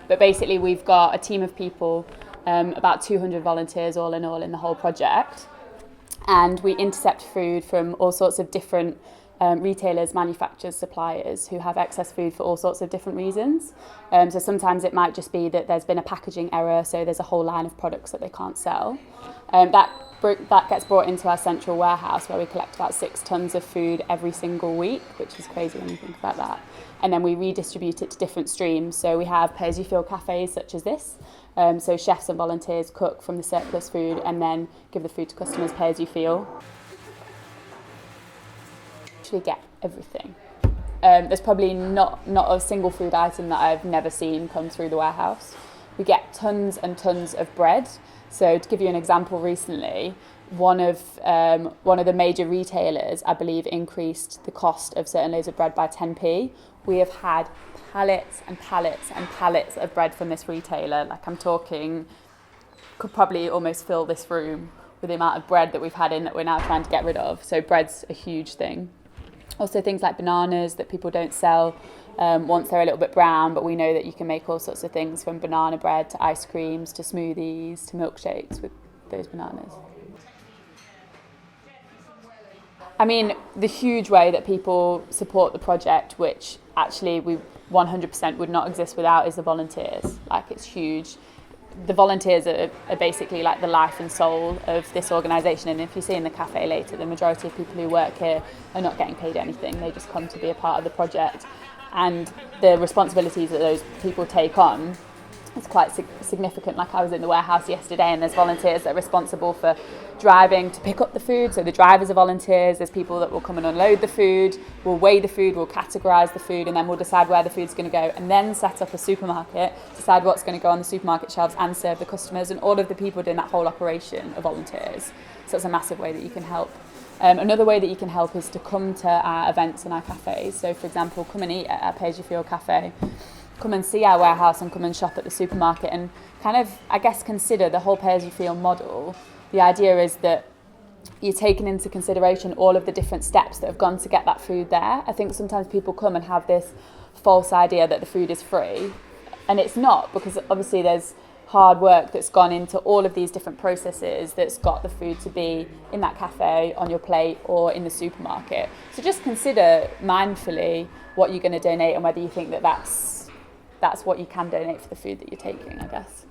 But basically we've got a team of people, about 200 volunteers all in the whole project, and we intercept food from all sorts of different retailers, manufacturers, suppliers who have excess food for all sorts of different reasons. So sometimes it might just be that there's been a packaging error, so there's a whole line of products that they can't sell. That gets brought into our central warehouse where we collect about 6 tons of food every single week, which is crazy when you think about that. And then we redistribute it to different streams. So we have pay-as-you-feel cafes such as this. So chefs and volunteers cook from the surplus food and then give the food to customers pay-as-you-feel. Actually get everything. There's probably not a single food item that I've never seen come through the warehouse. We get tons and tons of bread. So to give you an example, recently, one of the major retailers, I believe, increased the cost of certain loaves of bread by 10p. We have had pallets and pallets and pallets of bread from this retailer. Like, I'm talking, could probably almost fill this room with the amount of bread that we've had in that we're now trying to get rid of. So bread's a huge thing. Also things like bananas that people don't sell once they're a little bit brown, but we know that you can make all sorts of things from banana bread to ice creams to smoothies to milkshakes with those bananas. I mean, the huge way that people support the project, which actually we 100% would not exist without, is the volunteers. Like, it's huge. The volunteers are basically like the life and soul of this organisation, and if you see in the cafe later, the majority of people who work here are not getting paid anything. They just come to be a part of the project, and the responsibilities that those people take on is quite significant. Like, I was in the warehouse yesterday and there's volunteers that are responsible for driving to pick up the food, so the drivers are volunteers. There's people that will come and unload the food, will weigh the food, will categorise the food, and then we'll decide where the food's going to go, and then set up a supermarket, decide what's going to go on the supermarket shelves and serve the customers, and all of the people doing that whole operation are volunteers. So it's a massive way that you can help. Another way that you can help is to come to our events and our cafes. So for example, come and eat at our pay-as-you-feel cafe, come and see our warehouse and come and shop at the supermarket, and kind of, I guess, consider the whole pay-as-you-feel model. The idea is that you're taking into consideration all of the different steps that have gone to get that food there. I think sometimes people come and have this false idea that the food is free, and it's not, because obviously there's hard work that's gone into all of these different processes that's got the food to be in that cafe, on your plate, or in the supermarket. So just consider mindfully what you're going to donate and whether you think that that's what you can donate for the food that you're taking, I guess.